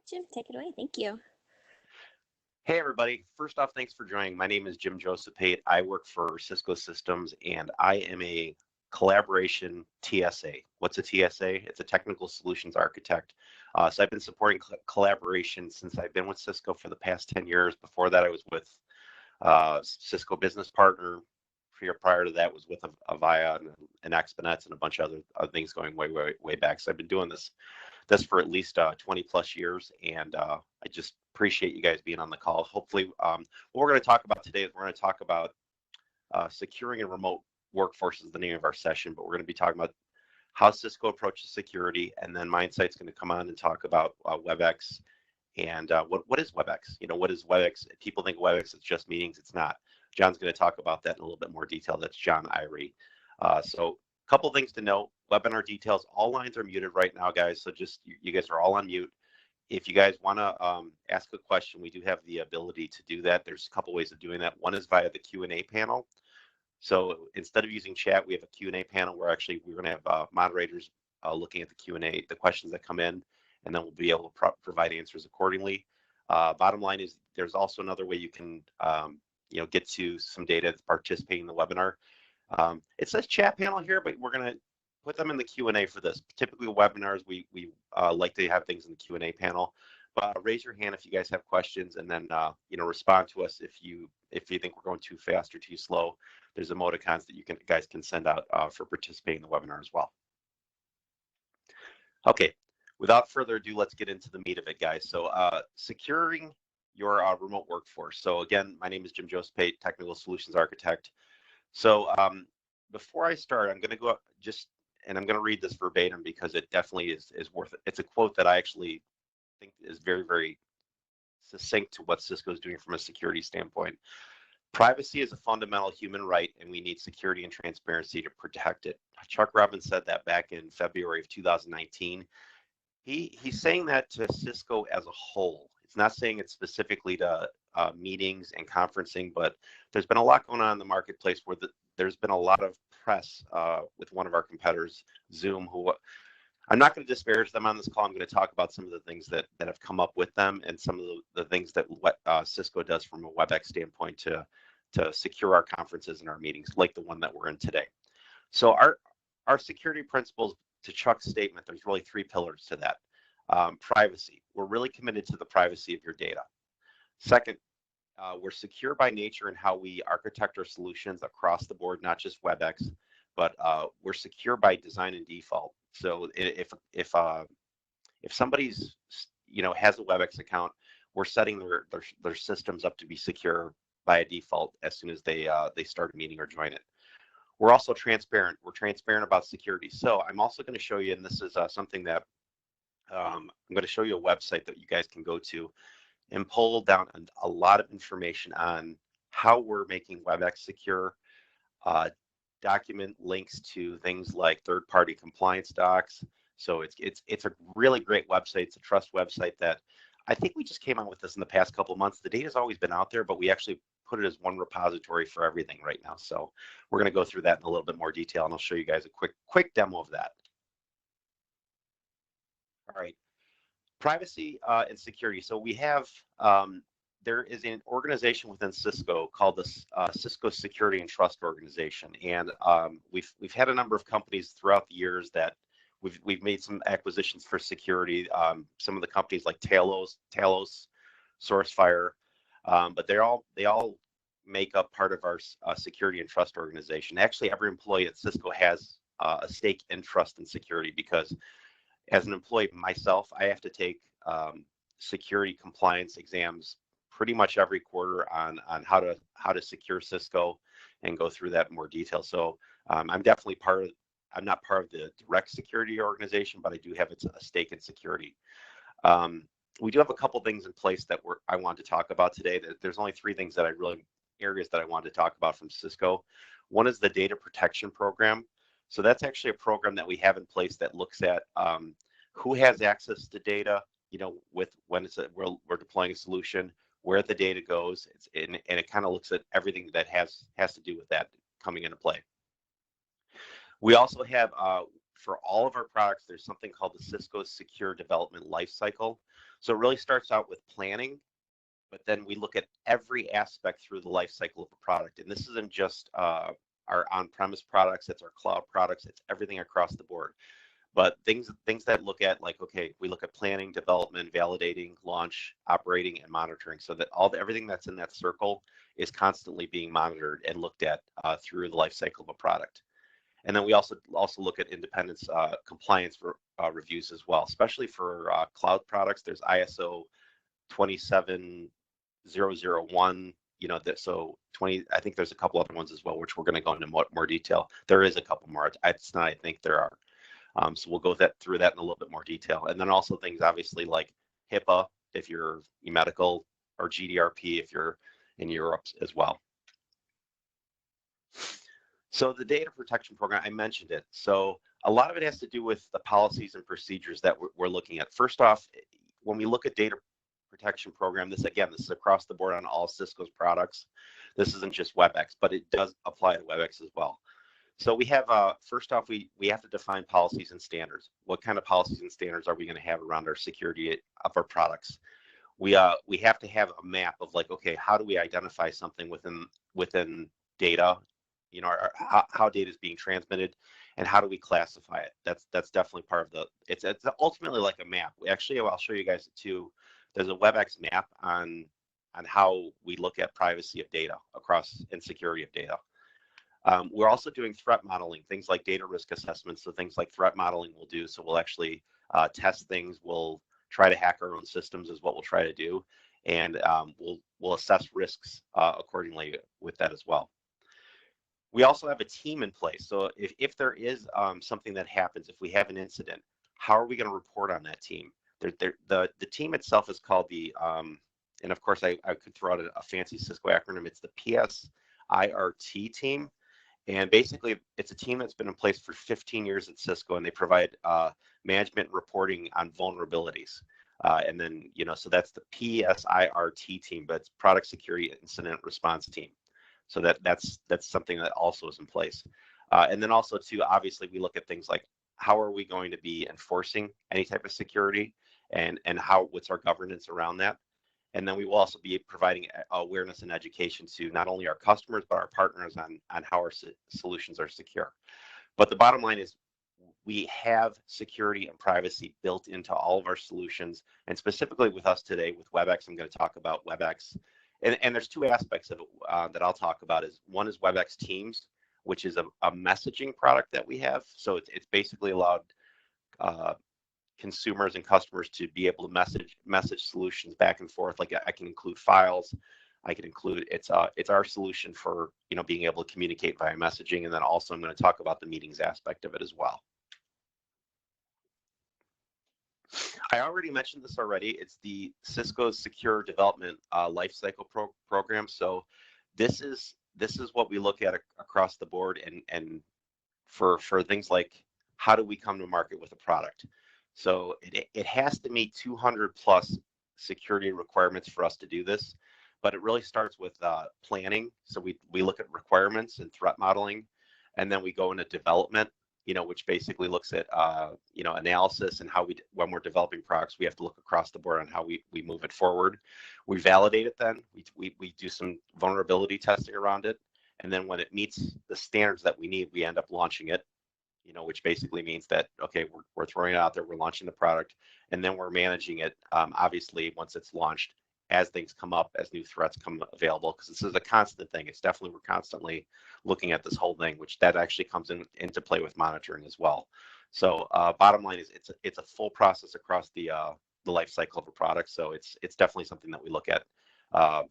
Jim, take it away. Thank you. Hey, everybody. First off, thanks for joining. My name is Jim Josupait. I work for Cisco Systems, and I am a collaboration TSA. What's a TSA? It's a technical solutions architect. So I've been supporting collaboration since I've been with Cisco for the past 10 years. Before that, I was with Cisco Business Partner. Prior to that was with Avaya and Exponets and a bunch of other things going way back. So I've been doing this for at least 20 plus years, and I just appreciate you guys being on the call. Hopefully, what we're going to talk about today is we're going to talk about securing a remote workforce is the name of our session, but we're going to be talking about how Cisco approaches security, and then Mindsight's going to come on and talk about WebEx and what is WebEx? What is WebEx? People think WebEx is just meetings. It's not. John's going to talk about that in a little bit more detail. That's John Irie. So a couple things to note. Webinar details. All lines are muted right now, guys. So just you guys are all on mute. If you guys want to ask a question, we do have the ability to do that. There's a couple ways of doing that. One is via the Q&A panel. So instead of using chat, we have a Q&A panel where actually we're going to have moderators looking at the Q&A, the questions that come in, and then we'll be able to provide answers accordingly. Bottom line is there's also another way you can get to some data to participate in the webinar. It says chat panel here, but we're going to put them in the Q&A for this. Typically webinars, we like to have things in the Q&A panel, but raise your hand if you guys have questions, and then respond to us if you think we're going too fast or too slow. There's emoticons that you guys can send out for participating in the webinar as well. Okay, without further ado, let's get into the meat of it, guys. So securing your remote workforce. So again, my name is Jim Josupait, Technical Solutions Architect. So before I start, I'm going to go and I'm going to read this verbatim because it definitely is worth it. It's a quote that I actually think is very, very succinct to what Cisco is doing from a security standpoint. Privacy is a fundamental human right, and we need security and transparency to protect it. Chuck Robbins said that back in February of 2019. He's saying that to Cisco as a whole. It's not saying it specifically to meetings and conferencing, but there's been a lot going on in the marketplace where there's been a lot of press with one of our competitors, Zoom, who I'm not going to disparage them on this call. I'm going to talk about some of the things that have come up with them and some of the things that Cisco does from a WebEx standpoint to secure our conferences and our meetings, like the one that we're in today. So our security principles, to Chuck's statement, there's really three pillars to that. Privacy. We're really committed to the privacy of your data. Second, we're secure by nature in how we architect our solutions across the board, not just WebEx, but we're secure by design and default. So if somebody's has a WebEx account, we're setting their systems up to be secure by a default as soon as they start a meeting or join it. We're also transparent. We're transparent about security. So I'm also going to show you, and this is something that I'm going to show you a website that you guys can go to and pull down a lot of information on how we're making WebEx secure, document links to things like third-party compliance docs. So it's a really great website. It's a trust website that I think we just came out with this in the past couple of months. The data's always been out there, but we actually put it as one repository for everything right now. So we're going to go through that in a little bit more detail, and I'll show you guys a quick demo of that. All right, privacy and security. So we have, there is an organization within Cisco called the Cisco Security and Trust Organization. And we've had a number of companies throughout the years that we've made some acquisitions for security. Some of the companies like Talos, SourceFire, but they all make up part of our security and trust organization. Actually, every employee at Cisco has a stake in trust and security, because as an employee myself, I have to take security compliance exams pretty much every quarter on how to secure Cisco and go through that in more detail. So I'm definitely I'm not part of the direct security organization, but I do have a stake in security. We do have a couple things in place that I want to talk about today. There's only three things areas that I wanted to talk about from Cisco. One is the data protection program. So that's actually a program that we have in place that looks at who has access to data, when we're deploying a solution, where the data goes, and it kind of looks at everything that has to do with that coming into play. We also have for all of our products, there's something called the Cisco Secure Development Lifecycle. So it really starts out with planning, but then we look at every aspect through the life cycle of a product. And this isn't just our on-premise products, it's our cloud products, it's everything across the board. But things that look at, like, okay, we look at planning, development, validating, launch, operating, and monitoring, so that everything that's in that circle is constantly being monitored and looked at through the life cycle of a product. And then we also look at independence compliance reviews as well, especially for cloud products. There's ISO 27001, so 20, I think there's a couple other ones as well, which we're going to go into more detail. There is a couple more. It's not, I think there are. So we'll go through that in a little bit more detail. And then also things obviously like HIPAA, if you're medical, or GDRP, if you're in Europe as well. So the data protection program, I mentioned it. So a lot of it has to do with the policies and procedures that we're looking at. First off, when we look at data protection program, this is across the board on all Cisco's products. This isn't just WebEx, but it does apply to WebEx as well. So we have, first off, we have to define policies and standards. What kind of policies and standards are we going to have around our security of our products? We have to have a map of, like, okay, how do we identify something within data, how data is being transmitted, and how do we classify it? That's definitely part of it's ultimately like a map. Actually, I'll show you guys too. There's a WebEx map on how we look at privacy of data and security of data. We're also doing threat modeling, things like data risk assessments. So things like threat modeling we'll do. So we'll actually test things. We'll try to hack our own systems is what we'll try to do. And we'll assess risks accordingly with that as well. We also have a team in place. So if there is something that happens, if we have an incident, how are we going to report on that team? The team itself is called and of course I could throw out a fancy Cisco acronym. It's the PSIRT team. And basically, it's a team that's been in place for 15 years at Cisco, and they provide management reporting on vulnerabilities. And then, so that's the PSIRT team, but it's Product Security Incident Response Team. So that's something that also is in place. And then also, too, obviously, we look at things like how are we going to be enforcing any type of security, and what's our governance around that. And then we will also be providing awareness and education to not only our customers, but our partners on how our solutions are secure. But the bottom line is we have security and privacy built into all of our solutions. And specifically with us today with WebEx, I'm going to talk about WebEx. And there's two aspects of it that I'll talk about. One is WebEx Teams, which is a messaging product that we have. So it's basically allowed consumers and customers to be able to message solutions back and forth. Like I can include files, I can include it's our solution for being able to communicate via messaging. And then also I'm going to talk about the meetings aspect of it as well. I already mentioned this already. It's the Cisco Secure Development Lifecycle program. So this is what we look at across the board, and for things like how do we come to market with a product. So it has to meet 200 plus security requirements for us to do this, but it really starts with planning. So we look at requirements and threat modeling, and then we go into development, which basically looks at analysis and how when we're developing products, we have to look across the board on how we move it forward. We validate it, then we do some vulnerability testing around it, and then when it meets the standards that we need, we end up launching it. Which basically means that, okay, we're throwing it out there, we're launching the product, and then we're managing it, obviously, once it's launched, as things come up, as new threats come available, because this is a constant thing. It's definitely, we're constantly looking at this whole thing, which that actually comes into play with monitoring as well. So bottom line is it's a full process across the life cycle of a product. So it's definitely something that we look at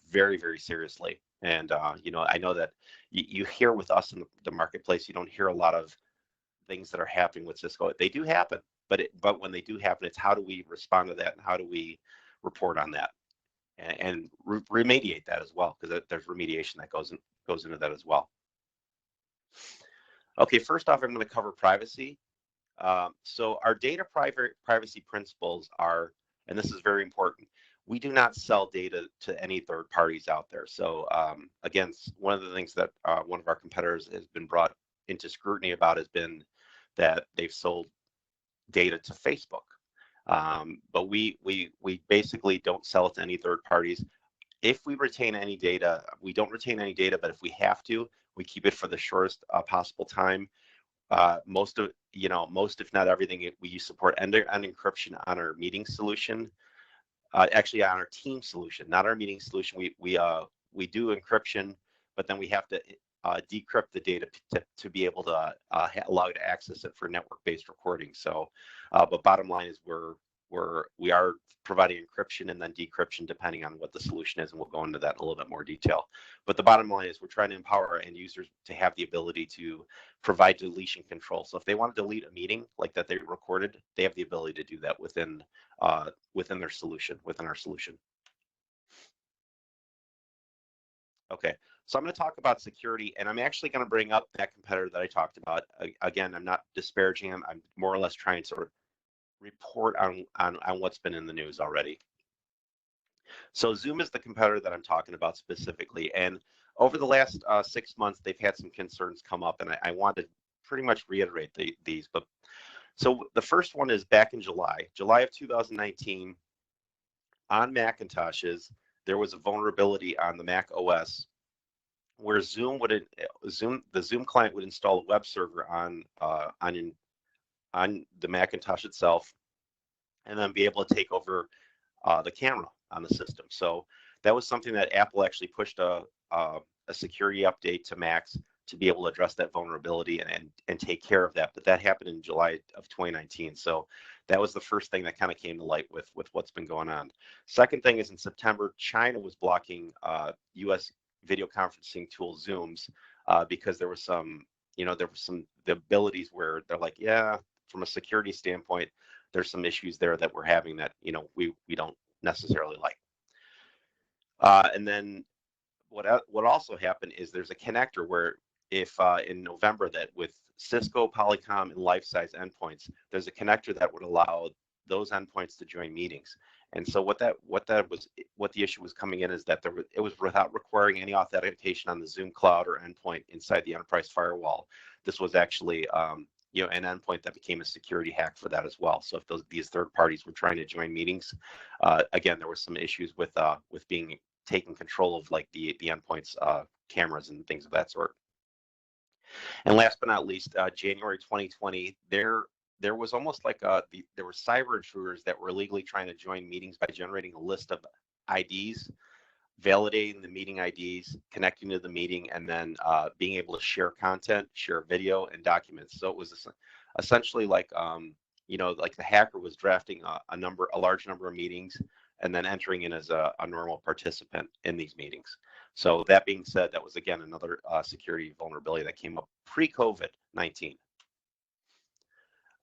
very, very seriously. And, I know that you hear with us in the marketplace, you don't hear a lot of things that are happening with Cisco. They do happen, but when they do happen, it's how do we respond to that and how do we report on that and remediate that as well, because there's remediation that goes into that as well. Okay, first off, I'm going to cover privacy. So our data privacy principles are, and this is very important, we do not sell data to any third parties out there. So again, one of the things that one of our competitors has been brought into scrutiny about has been that they've sold data to Facebook. But we basically don't sell it to any third parties. If we retain any data, we don't retain any data, but if we have to, we keep it for the shortest possible time. Most if not everything, we support end-to-end encryption on our meeting solution. Actually, on our team solution, not our meeting solution. We do encryption, but then we have to decrypt the data to be able to allow you to access it for network-based recording. So, but bottom line is we are providing encryption and then decryption depending on what the solution is, and we'll go into that in a little bit more detail. But the bottom line is we're trying to empower our end users to have the ability to provide deletion control. So if they want to delete a meeting like that they recorded, they have the ability to do that within their solution, within our solution. Okay, so I'm going to talk about security, and I'm actually going to bring up that competitor that I talked about. Again, I'm not disparaging him. I'm more or less trying to sort of report on what's been in the news already. So Zoom is the competitor that I'm talking about specifically, and over the last 6 months, they've had some concerns come up, and I want to pretty much reiterate these. But so the first one is back in July of 2019, on Macintoshes, there was a vulnerability on the Mac OS where the Zoom client would install a web server on the Macintosh itself, and then be able to take over the camera on the system. So that was something that Apple actually pushed a security update to Macs to be able to address that vulnerability and take care of that. But that happened in July of 2019. So that was the first thing that kind of came to light with what's been going on. Second thing is in September, China was blocking US video conferencing tool Zooms because there was some the abilities where they're like, yeah, from a security standpoint, there's some issues there that we're having that we don't necessarily like. And then what also happened is there's a connector where if in November that with Cisco, Polycom, and life-size endpoints, there's a connector that would allow those endpoints to join meetings. And so what the issue was coming in is that it was without requiring any authentication on the Zoom cloud or endpoint inside the enterprise firewall. This was actually an endpoint that became a security hack for that as well. So if these third parties were trying to join meetings, again, there were some issues with being taking control of like the endpoints, cameras and things of that sort. And last but not least, January 2020, there was almost like there were cyber intruders that were illegally trying to join meetings by generating a list of IDs, validating the meeting IDs, connecting to the meeting, and then being able to share content, share video and documents. So it was essentially like like the hacker was drafting a large number of meetings and then entering in as a normal participant in these meetings. So that being said, that was again another security vulnerability that came up pre-COVID-19.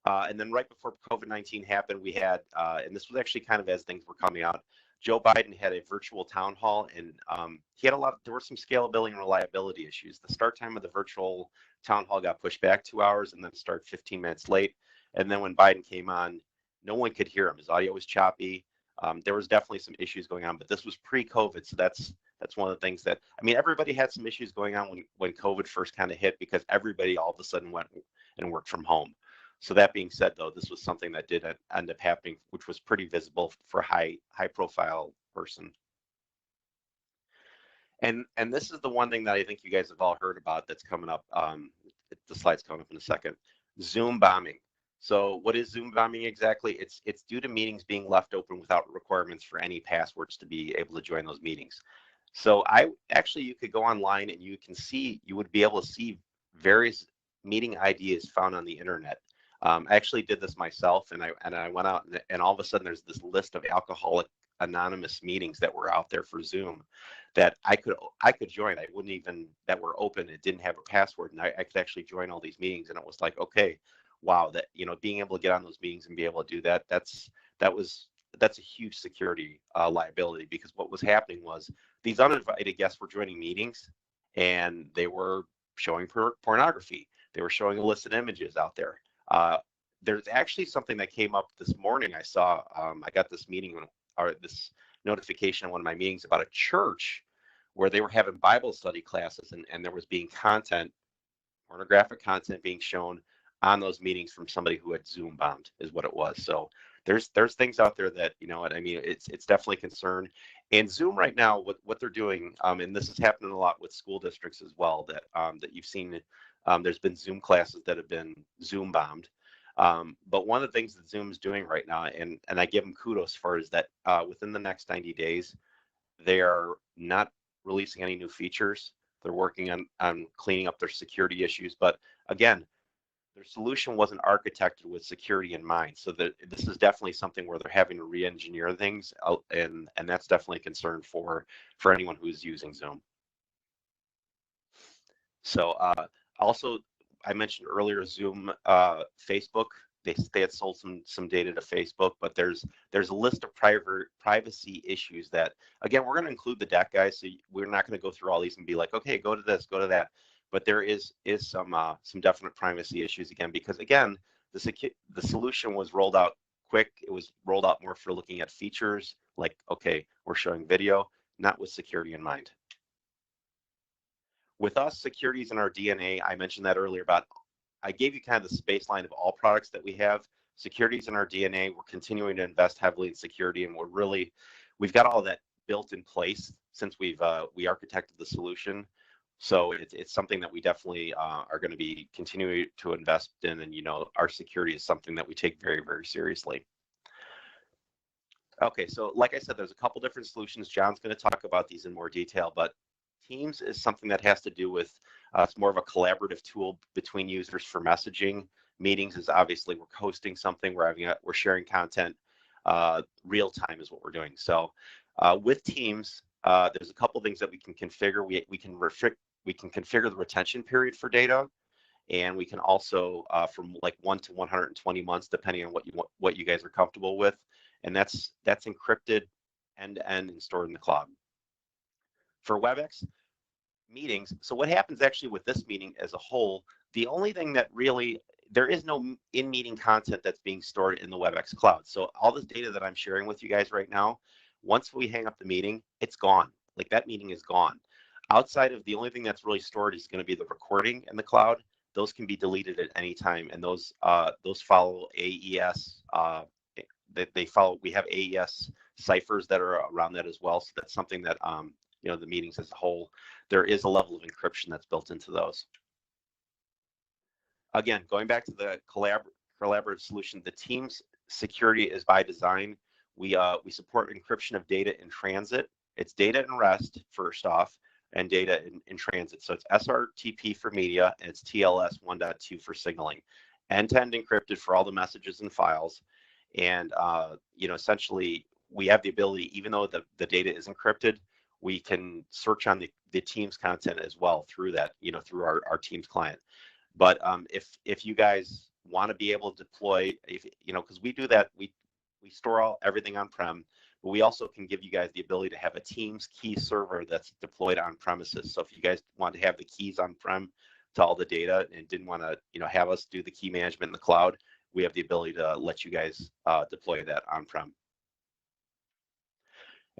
And then right before COVID-19 happened, we had, and this was actually kind of as things were coming out, Joe Biden had a virtual town hall, and there were some scalability and reliability issues. The start time of the virtual town hall got pushed back 2 hours and then started 15 minutes late. And then when Biden came on, no one could hear him. His audio was choppy. There was definitely some issues going on, but this was pre-COVID. So that's one of the things that, everybody had some issues going on when COVID first kind of hit because everybody all of a sudden went and worked from home. So that being said, though, this was something that did end up happening, which was pretty visible for a high profile person. And this is the one thing that I think you guys have all heard about that's coming up. The slide's coming up in a second. Zoom bombing. So what is Zoom bombing exactly? It's due to meetings being left open without requirements for any passwords to be able to join those meetings. So you could go online and you would be able to see various meeting ideas found on the internet. I actually did this myself, and I went out and all of a sudden there's this list of alcoholic anonymous meetings that were out there for Zoom that I could join. That were open. It didn't have a password, and I could actually join all these meetings. And it was like, okay, wow, that being able to get on those meetings and be able to do that, that's a huge security liability, because what was happening was these uninvited guests were joining meetings and they were showing pornography. They were showing illicit images out there. There's actually something that came up this morning. I saw, I got this this notification in one of my meetings about a church where they were having Bible study classes, and there was being pornographic content being shown on those meetings from somebody who had Zoom bombed, is what it was. So there's things out there that, you know what I mean, it's definitely a concern. And Zoom right now, what they're doing, and this is happening a lot with school districts as well, that that you've seen, there's been Zoom classes that have been Zoom bombed. But one of the things that Zoom is doing right now, and I give them kudos for, is that within the next 90 days, they are not releasing any new features. They're working on cleaning up their security issues. But again, their solution wasn't architected with security in mind. So that this is definitely something where they're having to re-engineer things, and that's definitely a concern for anyone who's using Zoom. So also, I mentioned earlier Zoom, Facebook. They had sold some data to Facebook, but there's a list of privacy issues that, again, we're going to include the deck, guys. So we're not going to go through all these and be like, okay, go to this, go to that. But there is some definite privacy issues, again, because again, the solution was rolled out quick. It was rolled out more for looking at features like, okay, we're showing video, not with security in mind. With us, security is in our DNA. I mentioned that earlier about, I gave you kind of the baseline of all products that we have. Security is in our DNA. We're continuing to invest heavily in security, and we've got all that built in place since we architected the solution. So it's something that we definitely are going to be continuing to invest in, and you know, our security is something that we take very, very seriously. Okay, so like I said, there's a couple different solutions. John's going to talk about these in more detail, but Teams is something that has to do with, it's more of a collaborative tool between users for messaging. Meetings is obviously we're hosting something, we're sharing content. Real time is what we're doing. So with Teams, there's a couple things that we can configure. We can configure the retention period for data, and we can also from like 1 to 120 months, depending on what you guys are comfortable with, and that's encrypted end to end and stored in the cloud. For WebEx meetings, so what happens actually with this meeting as a whole, the only thing that really, there is no in-meeting content that's being stored in the WebEx cloud. So all this data that I'm sharing with you guys right now, once we hang up the meeting, it's gone. Like that meeting is gone. Outside of, the only thing that's really stored is going to be the recording in the cloud. Those can be deleted at any time, and those follow AES. They follow. We have AES ciphers that are around that as well. So that's something that you know, the meetings as a whole, there is a level of encryption that's built into those. Again, going back to the collaborative solution, the Teams security is by design. We support encryption of data in transit. It's data in rest, first off, and data in transit. So it's SRTP for media, and it's TLS 1.2 for signaling. End-to-end encrypted for all the messages and files. And you know, essentially, we have the ability, even though the data is encrypted, we can search on the Teams content as well through that, you know, through our Teams client. But if you guys want to be able to deploy, you know, because we do that, we store everything on-prem, but we also can give you guys the ability to have a Teams key server that's deployed on premises. So if you guys want to have the keys on-prem to all the data and didn't want to, you know, have us do the key management in the cloud, we have the ability to let you guys deploy that on-prem.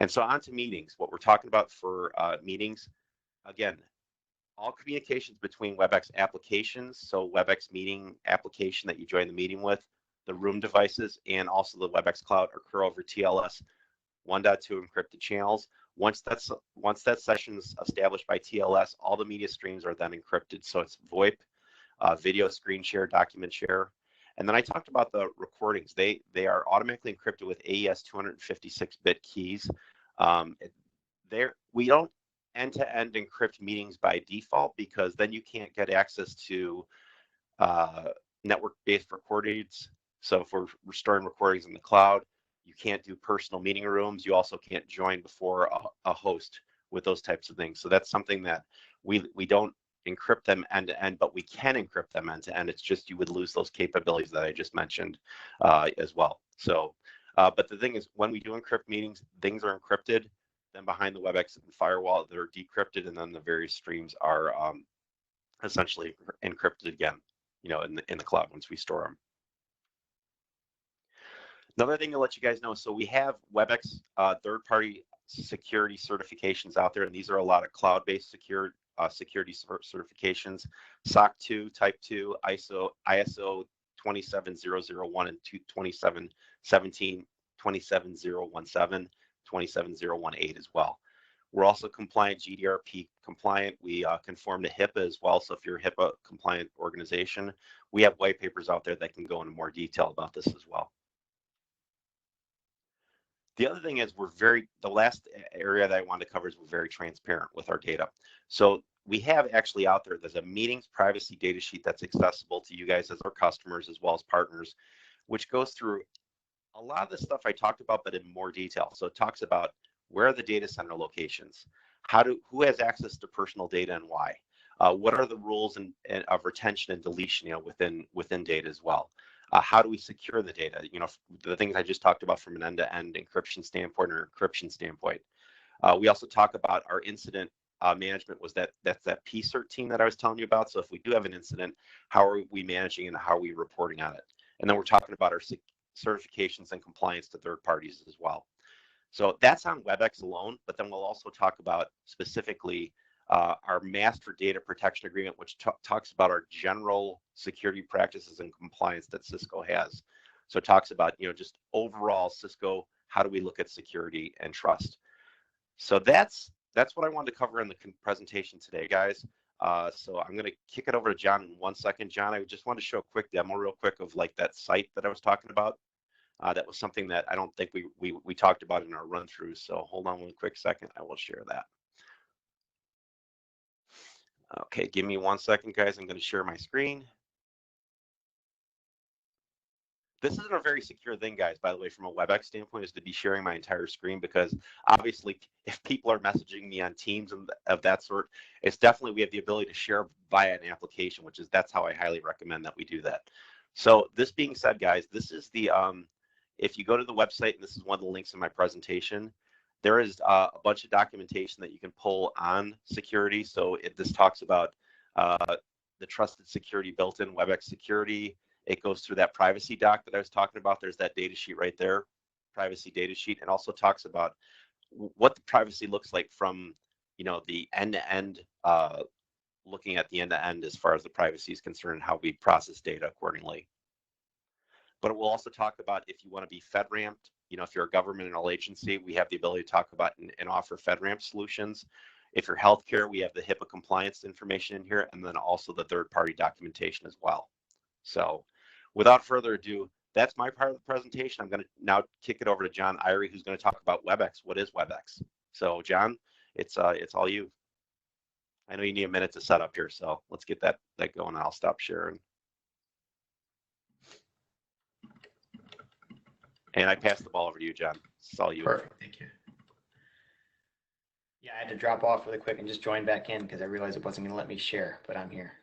And so on to meetings. What we're talking about for meetings, again, all communications between WebEx applications, so WebEx meeting application that you join the meeting with, the room devices, and also the WebEx cloud occur over TLS 1.2 encrypted channels. Once that session is established by TLS, all the media streams are then encrypted. So it's VoIP, video screen share, document share. And then I talked about the recordings. They are automatically encrypted with AES 256-bit keys. We don't end-to-end encrypt meetings by default, because then you can't get access to network-based recordings. So if we're storing recordings in the cloud, you can't do personal meeting rooms. You also can't join before a host with those types of things. So that's something that we don't encrypt them end to end, but we can encrypt them end to end. It's just you would lose those capabilities that I just mentioned as well. So, but the thing is, when we do encrypt meetings, things are encrypted. Then behind the WebEx firewall, they're decrypted, and then the various streams are essentially encrypted again, you know, in the cloud once we store them. Another thing to let you guys know, so we have WebEx third-party security certifications out there, and these are a lot of cloud-based security certifications, SOC 2, Type 2, ISO 27001 and 27017, 27017, 27018 as well. We're also compliant, GDPR compliant. We conform to HIPAA as well. So if you're a HIPAA compliant organization, we have white papers out there that can go into more detail about this as well. The other thing is the last area that I wanted to cover is we're very transparent with our data. So we have actually out there, there's a meetings privacy data sheet that's accessible to you guys as our customers as well as partners, which goes through a lot of the stuff I talked about, but in more detail. So it talks about where are the data center locations, who has access to personal data and why, what are the rules of retention and deletion, within data as well. How do we secure the data? The things I just talked about from an end-to-end encryption standpoint or encryption standpoint. We also talk about our incident management. That's that PCERT team that I was telling you about. So if we do have an incident, how are we managing and how are we reporting on it? And then we're talking about our certifications and compliance to third parties as well. So that's on WebEx alone, but then we'll also talk about specifically our master data protection agreement, which talks about our general security practices and compliance that Cisco has. So it talks about, just overall Cisco, how do we look at security and trust? So that's what I wanted to cover in the presentation today, guys. So I'm going to kick it over to John in 1 second. John, I just want to show a quick demo real quick of like that site that I was talking about. That was something that I don't think we talked about in our run through. So hold on 1 quick second. I will share that. Okay, give me 1 second, guys. I'm going to share my screen. This isn't a very secure thing, guys, by the way, from a WebEx standpoint, is to be sharing my entire screen, because obviously if people are messaging me on Teams and of that sort, it's definitely, we have the ability to share via an application, that's how I highly recommend that we do that. So this being said, guys, this is the, if you go to the website, and this is one of the links in my presentation, there is a bunch of documentation that you can pull on security. So this talks about the trusted security built in WebEx Security. It goes through that privacy doc that I was talking about. There's that data sheet right there, privacy data sheet, and also talks about what the privacy looks like from, the end-to-end, looking at the end-to-end as far as the privacy is concerned, and how we process data accordingly. But it will also talk about if you want to be FedRAMPed, if you're a governmental agency, we have the ability to talk about and offer FedRAMP solutions. If you're healthcare, we have the HIPAA compliance information in here, and then also the third-party documentation as well. So without further ado, that's my part of the presentation. I'm going to now kick it over to John Irie, who's going to talk about WebEx. What is WebEx? So John, it's all you. I know you need a minute to set up here, so let's get that going. I'll stop sharing. And I pass the ball over to you, John. It's all you. Perfect. Thank you. Yeah, I had to drop off really quick and just join back in because I realized it wasn't going to let me share, but I'm here.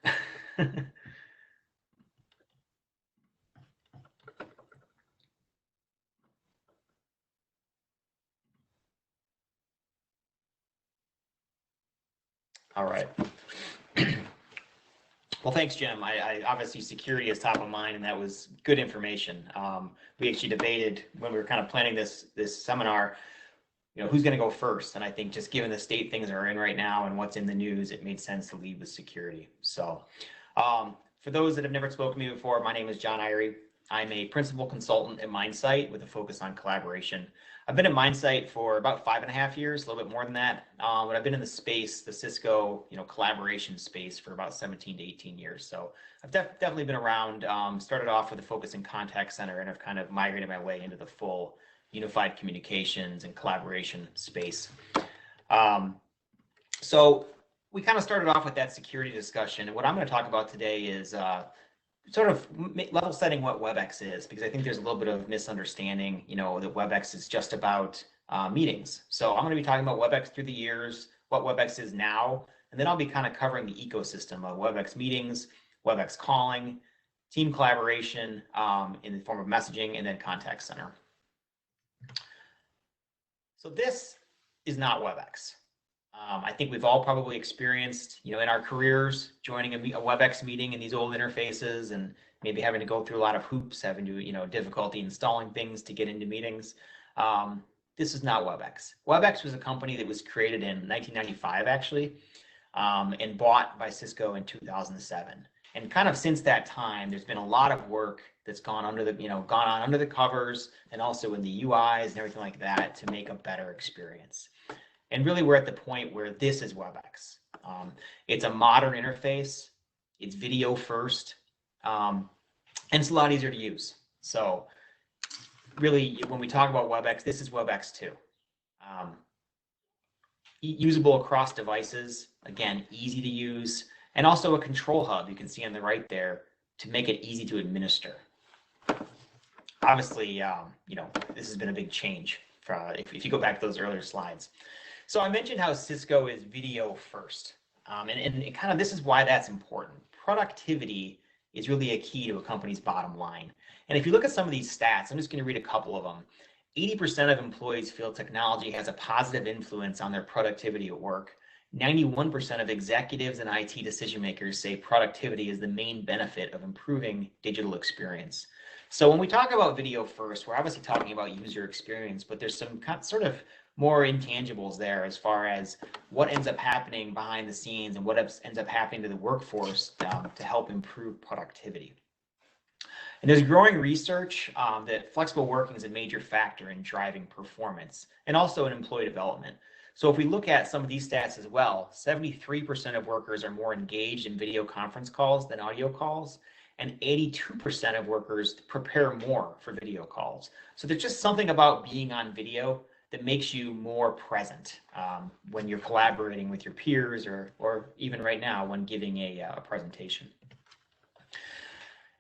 All right. Well, thanks, Jim. I obviously security is top of mind, and that was good information. We actually debated when we were kind of planning this seminar, who's going to go first. And I think just given the state things are in right now and what's in the news, it made sense to lead with security. So for those that have never spoken to me before, my name is John Irie. I'm a principal consultant at Mindsight with a focus on collaboration. I've been at Mindsight for about 5.5 years, a little bit more than that. But I've been in the space, the Cisco, collaboration space for about 17 to 18 years. So I've definitely been around. Started off with a focus in contact center, and I've kind of migrated my way into the full unified communications and collaboration space. So we kind of started off with that security discussion, and what I'm going to talk about today is sort of level setting what WebEx is, because I think there's a little bit of misunderstanding, that WebEx is just about meetings. So I'm going to be talking about WebEx through the years, what WebEx is now, and then I'll be kind of covering the ecosystem of WebEx meetings, WebEx calling, team collaboration in the form of messaging, and then contact center. So this is not WebEx. I think we've all probably experienced, in our careers, joining a WebEx meeting in these old interfaces and maybe having to go through a lot of hoops, having to, difficulty installing things to get into meetings. This is not WebEx. WebEx was a company that was created in 1995, actually. and bought by Cisco in 2007. And kind of since that time, there's been a lot of work that's gone under the, gone on under the covers and also in the UIs and everything like that to make a better experience. And really, we're at the point where this is WebEx. It's a modern interface. It's video first, and it's a lot easier to use. So really, when we talk about WebEx, this is WebEx 2. Usable across devices, again, easy to use, and also a control hub you can see on the right there to make it easy to administer. Obviously, this has been a big change if you go back to those earlier slides. So I mentioned how Cisco is video first, and kind of this is why that's important. Productivity is really a key to a company's bottom line. And if you look at some of these stats, I'm just going to read a couple of them. 80% of employees feel technology has a positive influence on their productivity at work. 91% of executives and IT decision makers say productivity is the main benefit of improving digital experience. So when we talk about video first, we're obviously talking about user experience, but there's some sort of more intangibles there as far as what ends up happening behind the scenes and what ends up happening to the workforce to help improve productivity. And there's growing research that flexible working is a major factor in driving performance and also in employee development. So if we look at some of these stats as well, 73% of workers are more engaged in video conference calls than audio calls, and 82% of workers prepare more for video calls. So there's just something about being on video that makes you more present when you're collaborating with your peers or even right now when giving a presentation.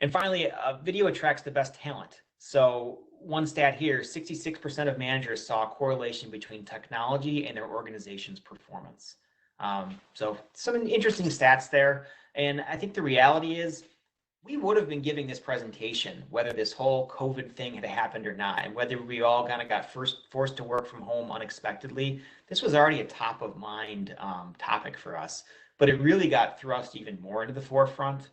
And finally, video attracts the best talent. So one stat here, 66% of managers saw a correlation between technology and their organization's performance. So some interesting stats there. And I think the reality is we would have been giving this presentation whether this whole COVID thing had happened or not, and whether we all kind of got forced to work from home unexpectedly. This was already a top of mind topic for us, but it really got thrust even more into the forefront.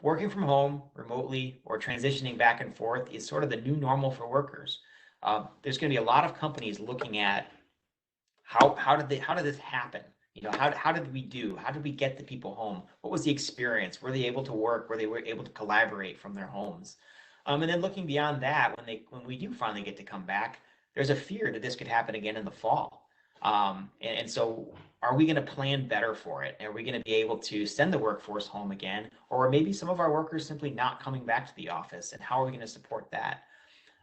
Working from home, remotely, or transitioning back and forth is sort of the new normal for workers. There's going to be a lot of companies looking at how did this happen? How did we do? How did we get the people home? What was the experience? Were they able to work? Were they able to collaborate from their homes? And then looking beyond that, when we do finally get to come back, there's a fear that this could happen again in the fall. And so are we going to plan better for it? Are we going to be able to send the workforce home again? Or maybe some of our workers simply not coming back to the office? And how are we going to support that?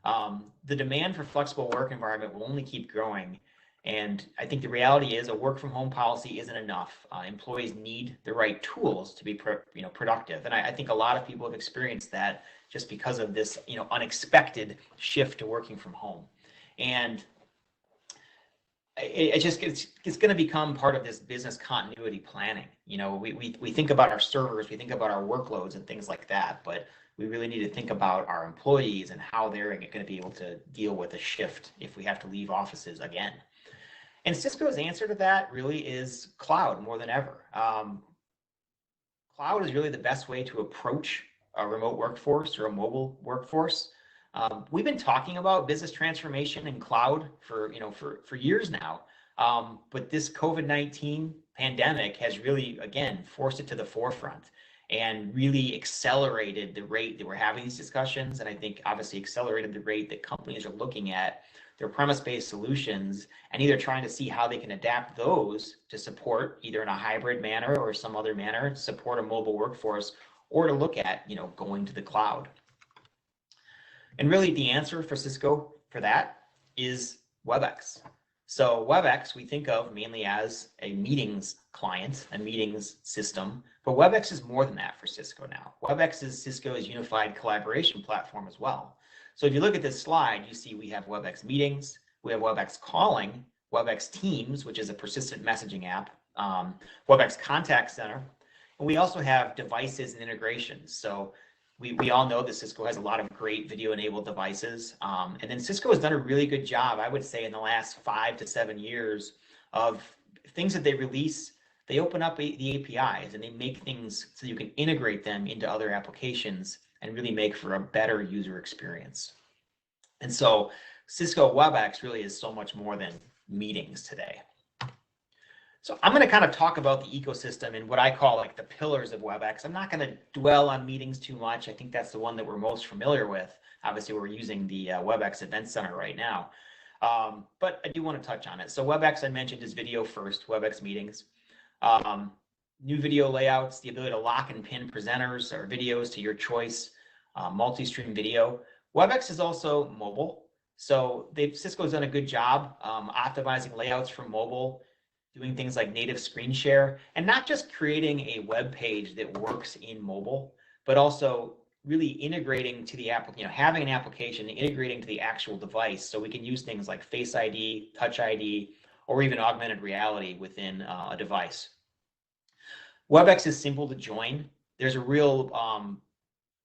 The demand for flexible work environment will only keep growing. And I think the reality is a work from home policy isn't enough. Employees need the right tools to be productive. And I think a lot of people have experienced that just because of this unexpected shift to working from home. And it's going to become part of this business continuity planning. We think about our servers, we think about our workloads and things like that, but we really need to think about our employees and how they're going to be able to deal with a shift if we have to leave offices again. And Cisco's answer to that really is cloud more than ever. Cloud is really the best way to approach a remote workforce or a mobile workforce. We've been talking about business transformation and cloud for years now, but this COVID-19 pandemic has really, again, forced it to the forefront and really accelerated the rate that we're having these discussions, and I think obviously accelerated the rate that companies are looking at their premise-based solutions and either trying to see how they can adapt those to support either in a hybrid manner or some other manner, support a mobile workforce, or to look at going to the cloud. And really the answer for Cisco for that is WebEx. So WebEx we think of mainly as a meetings client, a meetings system, but WebEx is more than that for Cisco now. WebEx is Cisco's unified collaboration platform as well. So if you look at this slide, you see we have WebEx Meetings, we have WebEx Calling, WebEx Teams, which is a persistent messaging app, WebEx Contact Center, and we also have devices and integrations. So we all know that Cisco has a lot of great video-enabled devices, and then Cisco has done a really good job, I would say, in the last 5 to 7 years of things that they release. They open up the APIs and they make things so you can integrate them into other applications and really make for a better user experience. And so Cisco WebEx really is so much more than meetings today. So I'm going to kind of talk about the ecosystem and what I call like the pillars of WebEx. I'm not going to dwell on meetings too much. I think that's the one that we're most familiar with. Obviously, we're using the WebEx Event Center right now. But I do want to touch on it. So WebEx, I mentioned, is video first, WebEx meetings. New video layouts, the ability to lock and pin presenters or videos to your choice, multi-stream video. WebEx is also mobile. So Cisco's done a good job optimizing layouts for mobile, doing things like native screen share, and not just creating a web page that works in mobile, but also really integrating to the app, having an application integrating to the actual device, so we can use things like Face ID, Touch ID, or even augmented reality within a device. WebEx is simple to join. There's a real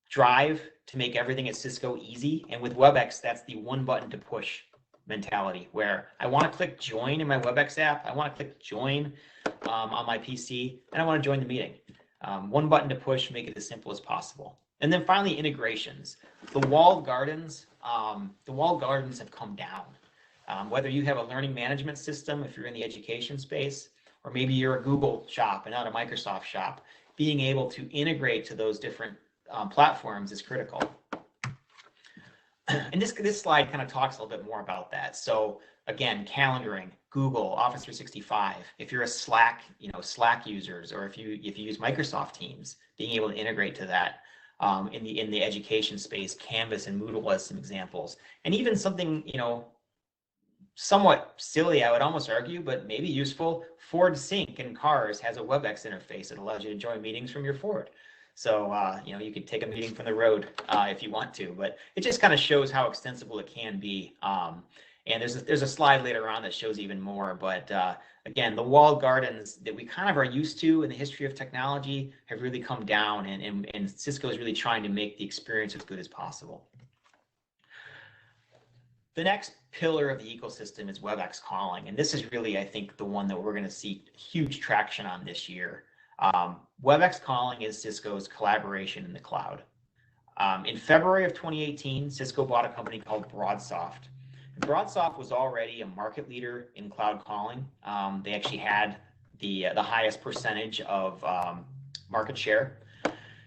drive to make everything at Cisco easy, and with WebEx, that's the one button to push mentality, where I want to click join in my WebEx app, I want to click join on my PC, and I want to join the meeting. One button to push, make it as simple as possible. And then finally, integrations. The walled gardens have come down. Whether you have a learning management system, if you're in the education space, or maybe you're a Google shop and not a Microsoft shop, being able to integrate to those different platforms is critical. And this slide kind of talks a little bit more about that. So again, calendaring, Google, Office 365. If you're a Slack users, or if you use Microsoft Teams, being able to integrate to that. In the education space, Canvas and Moodle as some examples, and even something somewhat silly, I would almost argue, but maybe useful. Ford Sync in cars has a WebEx interface that allows you to join meetings from your Ford. So, you could take a meeting from the road if you want to, but it just kind of shows how extensible it can be. And there's a slide later on that shows even more, but again, the walled gardens that we kind of are used to in the history of technology have really come down, and Cisco is really trying to make the experience as good as possible. The next pillar of the ecosystem is WebEx Calling, and this is really, I think, the one that we're going to see huge traction on this year. WebEx Calling is Cisco's collaboration in the cloud. In February of 2018, Cisco bought a company called BroadSoft. BroadSoft was already a market leader in cloud calling. They actually had the highest percentage of market share.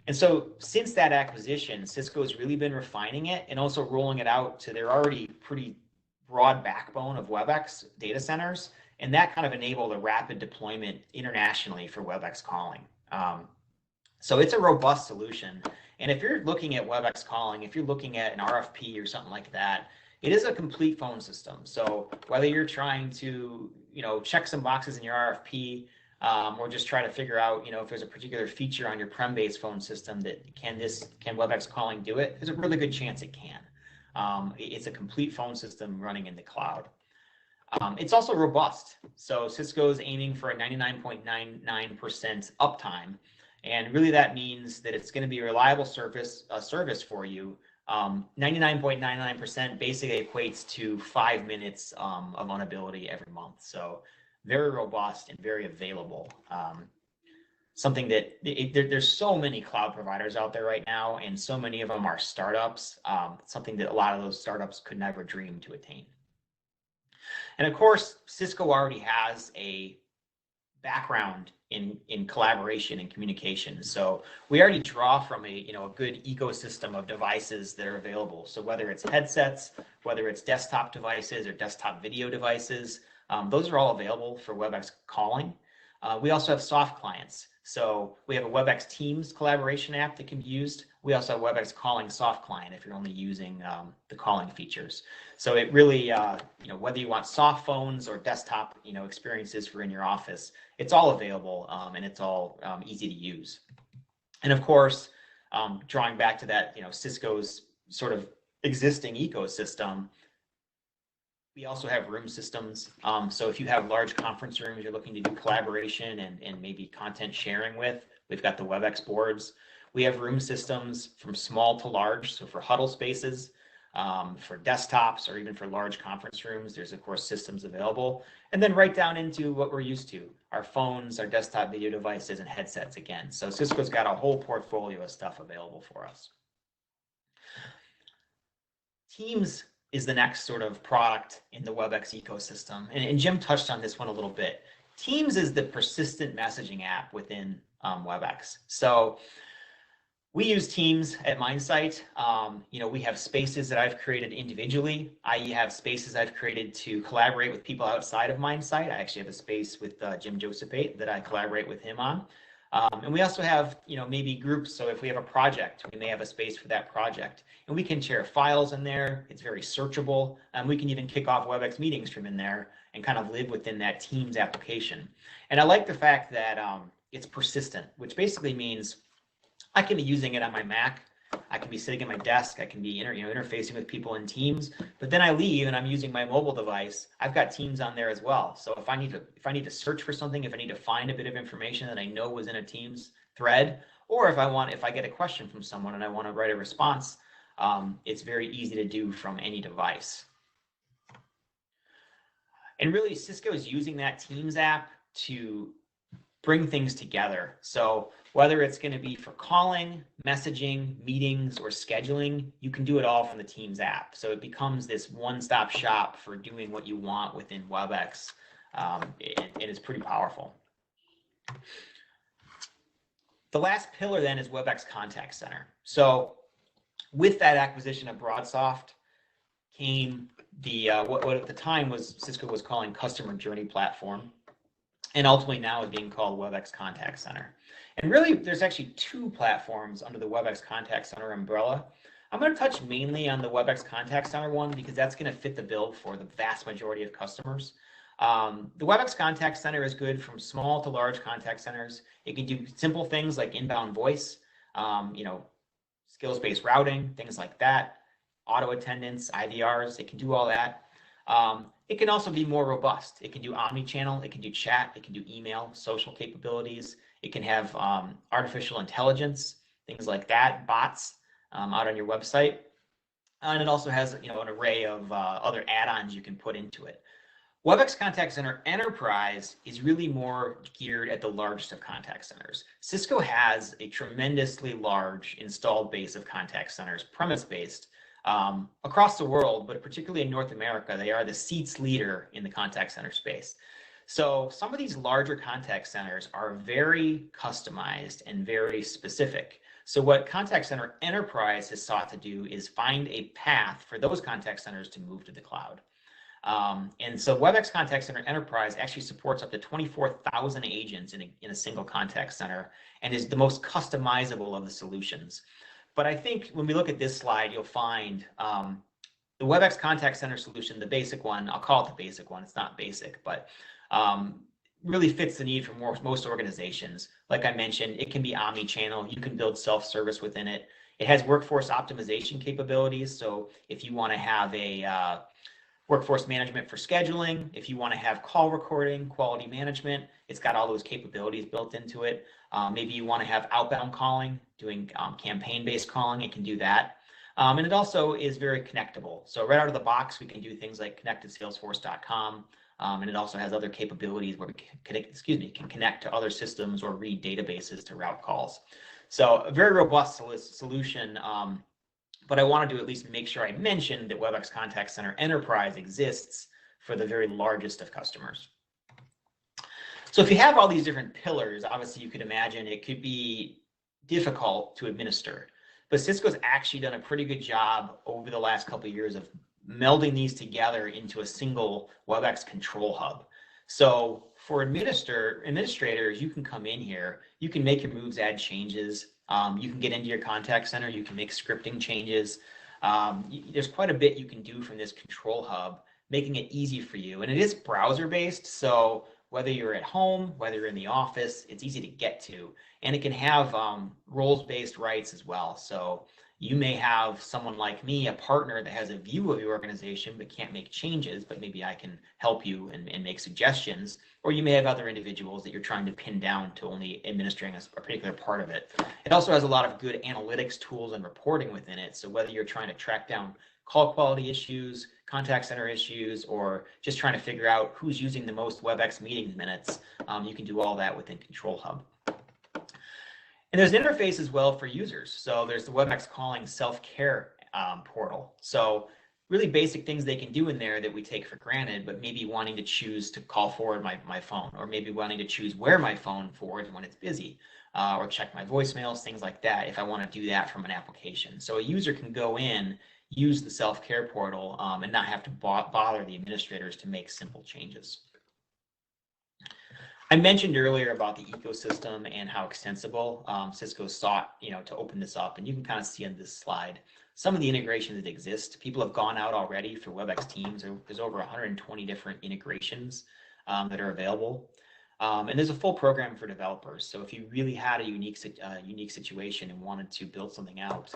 And so since that acquisition, Cisco has really been refining it and also rolling it out to their already pretty broad backbone of WebEx data centers. And that kind of enabled a rapid deployment internationally for WebEx Calling. So it's a robust solution. And if you're looking at WebEx Calling, if you're looking at an RFP or something like that, it is a complete phone system. So whether you're trying to, check some boxes in your RFP, or just try to figure out, if there's a particular feature on your prem-based phone system that can WebEx Calling do it, there's a really good chance it can. It's a complete phone system running in the cloud. It's also robust. So Cisco is aiming for a 99.99% uptime. And really that means that it's going to be a reliable service for you. 99.99% basically equates to 5 minutes of unavailability every month. So very robust and very available. Something that there's so many cloud providers out there right now, and so many of them are startups. Something that a lot of those startups could never dream to attain. And of course, Cisco already has a background in collaboration and communication. So we already draw from a good ecosystem of devices that are available. So whether it's headsets, whether it's desktop devices or desktop video devices, those are all available for WebEx Calling. We also have soft clients. So we have a WebEx Teams collaboration app that can be used. We also have WebEx Calling soft client if you're only using the calling features. So it really, whether you want soft phones or desktop, experiences for in your office, it's all available, and it's all easy to use. And of course, drawing back to that, Cisco's sort of existing ecosystem, we also have room systems. So if you have large conference rooms you're looking to do collaboration and maybe content sharing with, we've got the WebEx boards. We have room systems from small to large. So for huddle spaces, for desktops, or even for large conference rooms, there's of course systems available. And then right down into what we're used to, our phones, our desktop video devices, and headsets again. So Cisco's got a whole portfolio of stuff available for us. Teams is the next sort of product in the WebEx ecosystem. And Jim touched on this one a little bit. Teams is the persistent messaging app within WebEx. So we use Teams at Mindsight. We have spaces that I've created individually. I have spaces I've created to collaborate with people outside of Mindsight. I actually have a space with Jim Josupait that I collaborate with him on. And we also have, maybe groups. So if we have a project, we may have a space for that project. And we can share files in there. It's very searchable. We can even kick off WebEx meetings from in there and kind of live within that Teams application. And I like the fact that it's persistent, which basically means I can be using it on my Mac. I can be sitting at my desk. I can be interfacing with people in Teams. But then I leave and I'm using my mobile device. I've got Teams on there as well. So if I need to search for something, if I need to find a bit of information that I know was in a Teams thread, or if I get a question from someone and I want to write a response, it's very easy to do from any device. And really, Cisco is using that Teams app to bring things together. So whether it's going to be for calling, messaging, meetings, or scheduling, you can do it all from the Teams app. So it becomes this one-stop shop for doing what you want within WebEx. It is pretty powerful. The last pillar then is WebEx Contact Center. So with that acquisition of BroadSoft came the what at the time was Cisco was calling Customer Journey Platform, and ultimately now is being called WebEx Contact Center. And really, there's actually two platforms under the WebEx Contact Center umbrella. I'm going to touch mainly on the WebEx Contact Center one because that's going to fit the bill for the vast majority of customers. The WebEx Contact Center is good from small to large contact centers. It can do simple things like inbound voice, skills-based routing, things like that, auto attendance, IVRs. It can do all that. It can also be more robust. It can do omni-channel, it can do chat, it can do email, social capabilities. It can have artificial intelligence, things like that, bots out on your website. And it also has an array of other add-ons you can put into it. WebEx Contact Center Enterprise is really more geared at the largest of contact centers. Cisco has a tremendously large installed base of contact centers, premise-based, across the world, but particularly in North America. They are the seats leader in the contact center space. So some of these larger contact centers are very customized and very specific. So what Contact Center Enterprise has sought to do is find a path for those contact centers to move to the cloud. And so WebEx Contact Center Enterprise actually supports up to 24,000 agents in a single contact center and is the most customizable of the solutions. But I think when we look at this slide, you'll find the WebEx Contact Center solution, the basic one, I'll call it the basic one, it's not basic, but really fits the need for most organizations. Like I mentioned, it can be omni-channel. You can build self-service within it. It has workforce optimization capabilities. So if you want to have a workforce management for scheduling, if you want to have call recording, quality management, it's got all those capabilities built into it. Maybe you want to have outbound calling, doing campaign-based calling, it can do that. And it also is very connectable. So right out of the box, we can do things like connect to salesforce.com. And it also has other capabilities where we can connect to other systems or read databases to route calls. So a very robust solution. But I wanted to at least make sure I mentioned that WebEx Contact Center Enterprise exists for the very largest of customers. So if you have all these different pillars, obviously you could imagine it could be difficult to administer. But Cisco's actually done a pretty good job over the last couple of years of melding these together into a single WebEx Control Hub. So for administrators, you can come in here, you can make your moves, add changes, you can get into your contact center, you can make scripting changes. There's quite a bit you can do from this Control Hub, making it easy for you. And it is browser-based, so whether you're at home, whether you're in the office, it's easy to get to. And it can have roles-based rights as well. So you may have someone like me, a partner that has a view of your organization but can't make changes, but maybe I can help you and make suggestions. Or you may have other individuals that you're trying to pin down to only administering a particular part of it. It also has a lot of good analytics tools and reporting within it. So whether you're trying to track down call quality issues, contact center issues, or just trying to figure out who's using the most WebEx meeting minutes, you can do all that within Control Hub. And there's an interface as well for users. So there's the WebEx Calling SelfCare portal. So really basic things they can do in there that we take for granted, but maybe wanting to choose to call forward my phone, or maybe wanting to choose where my phone forwards when it's busy, or check my voicemails, things like that, if I want to do that from an application. So a user can go in, use the SelfCare portal, and not have to bother the administrators to make simple changes. I mentioned earlier about the ecosystem and how extensible Cisco sought, to open this up, and you can kind of see on this slide some of the integrations that exist. People have gone out already for WebEx Teams. There's over 120 different integrations that are available, and there's a full program for developers. So if you really had a unique situation and wanted to build something out,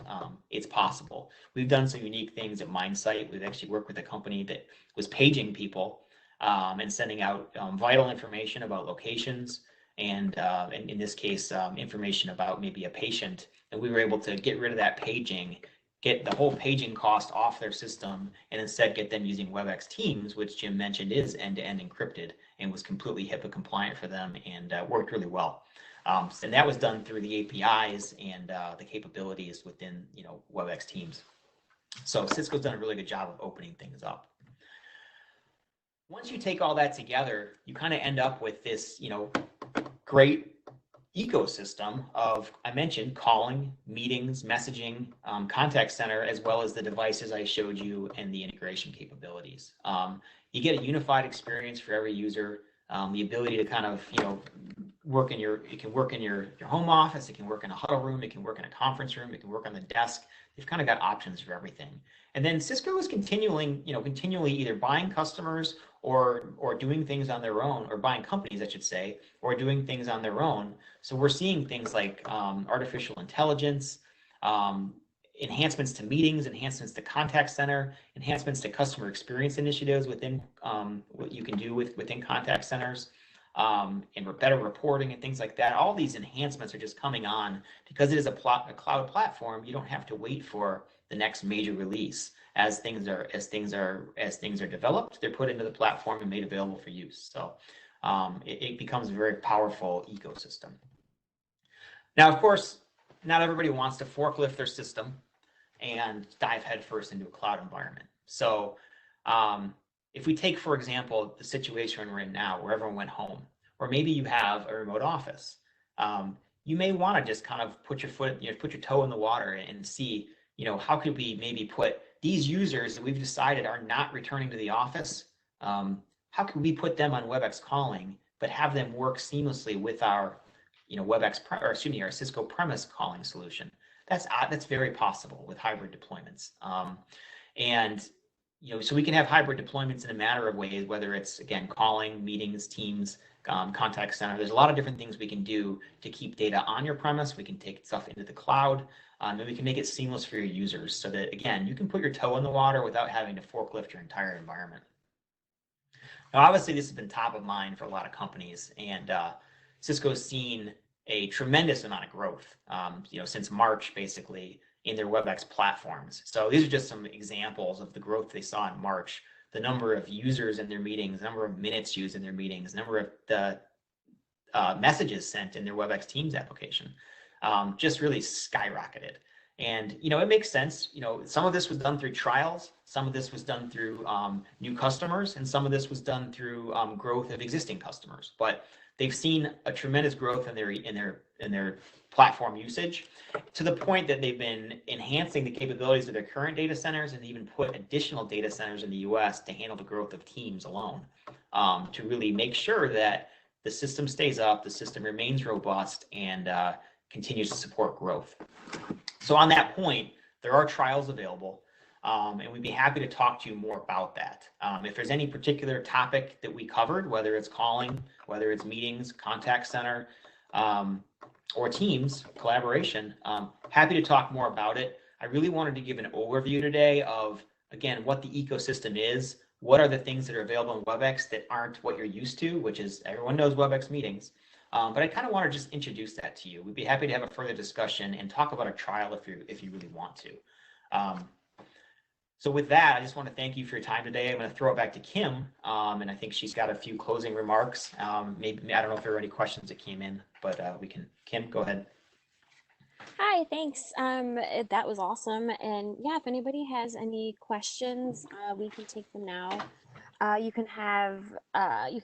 it's possible. We've done some unique things at Mindsight. We've actually worked with a company that was paging people and sending out vital information about locations, and in this case, information about maybe a patient. And we were able to get rid of that paging, get the whole paging cost off their system, and instead get them using WebEx Teams, which Jim mentioned is end-to-end encrypted and was completely HIPAA compliant for them, and worked really well. And that was done through the APIs and the capabilities within WebEx Teams. So Cisco's done a really good job of opening things up. Once you take all that together, you kind of end up with this, great ecosystem of, I mentioned, calling, meetings, messaging, contact center, as well as the devices I showed you and the integration capabilities. You get a unified experience for every user, the ability to kind of, it can work in your home office, it can work in a huddle room, it can work in a conference room, it can work on the desk. You've kind of got options for everything. And then Cisco is continually either buying customers or doing things on their own, or buying companies, I should say, or doing things on their own. So we're seeing things like artificial intelligence, enhancements to meetings, enhancements to contact center, enhancements to customer experience initiatives within what you can do within contact centers, and better reporting and things like that. All these enhancements are just coming on because it is a cloud platform. You don't have to wait for the next major release. As things are developed, they're put into the platform and made available for use. So it becomes a very powerful ecosystem. Now, of course, not everybody wants to forklift their system and dive headfirst into a cloud environment. So if we take, for example, the situation we're in now, where everyone went home, or maybe you have a remote office, you may want to just kind of put your toe in the water and see, how could we maybe put these users that we've decided are not returning to the office, how can we put them on WebEx Calling, but have them work seamlessly with our, our Cisco premise calling solution? That's very possible with hybrid deployments. So we can have hybrid deployments in a matter of ways, whether it's, again, calling, meetings, Teams, contact center. There's a lot of different things we can do to keep data on your premise. We can take stuff into the cloud, and we can make it seamless for your users so that, again, you can put your toe in the water without having to forklift your entire environment. Now, obviously, this has been top of mind for a lot of companies, and Cisco's seen a tremendous amount of growth, since March, basically, in their WebEx platforms. So these are just some examples of the growth they saw in March. The number of users in their meetings, the number of minutes used in their meetings, the number of the messages sent in their WebEx Teams application, just really skyrocketed. And, it makes sense. Some of this was done through trials, some of this was done through new customers, and some of this was done through growth of existing customers. But they've seen a tremendous growth in their platform usage, to the point that they've been enhancing the capabilities of their current data centers and even put additional data centers in the US to handle the growth of Teams alone, to really make sure that the system stays up, the system remains robust, and continues to support growth. So on that point, there are trials available, and we'd be happy to talk to you more about that. If there's any particular topic that we covered, whether it's calling, whether it's meetings, contact center, or Teams collaboration, happy to talk more about it. I really wanted to give an overview today of, again, what the ecosystem is, what are the things that are available in WebEx that aren't what you're used to, which is, everyone knows WebEx meetings. But I kind of want to just introduce that to you. We'd be happy to have a further discussion and talk about a trial if you really want to. So with that, I just want to thank you for your time today. I'm going to throw it back to Kim, and I think she's got a few closing remarks. Maybe, I don't know if there are any questions that came in, but we can. Kim, go ahead. Hi, thanks. That was awesome. And yeah, if anybody has any questions, we can take them now. You can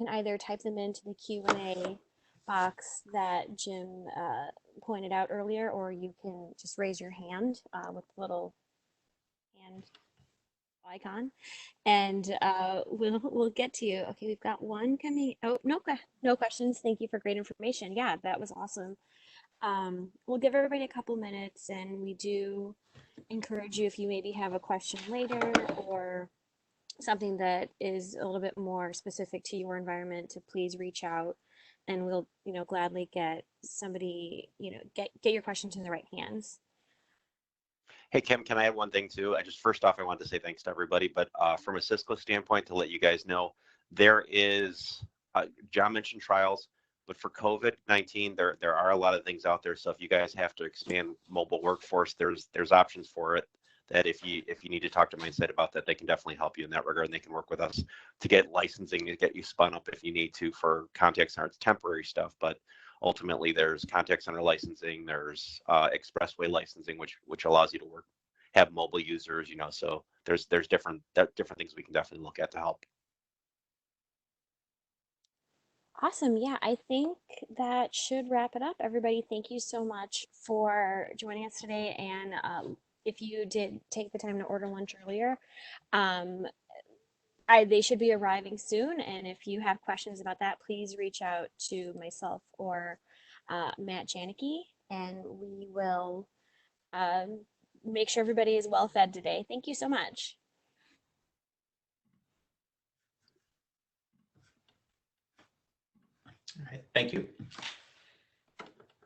either type them into the Q&A box that Jim pointed out earlier, or you can just raise your hand with the little hand icon, and we'll get to you. Okay, we've got one coming. Oh, no questions. Thank you for great information. Yeah, that was awesome. We'll give everybody a couple minutes, and we do encourage you if you maybe have a question later or something that is a little bit more specific to your environment to please reach out, and we'll gladly get somebody get your questions in the right hands. Hey, Kim, can I add one thing too? I just first off, I wanted to say thanks to everybody, but from a Cisco standpoint, to let you guys know, there is, John mentioned trials, but for COVID-19, there are a lot of things out there. So if you guys have to expand mobile workforce, there's options for it. That if you need to talk to Mindsight about that, they can definitely help you in that regard, and they can work with us to get licensing, to get you spun up if you need to for contact center. It's temporary stuff, but ultimately there's contact center licensing, there's expressway licensing, which allows you to have mobile users, so there's different things we can definitely look at to help. Awesome. Yeah, I think that should wrap it up. Everybody, thank you so much for joining us today. And if you did take the time to order lunch earlier, um, they should be arriving soon. And if you have questions about that, please reach out to myself or Matt Janicki, and we will um, make sure everybody is well fed today. Thank you so much. All right, thank you.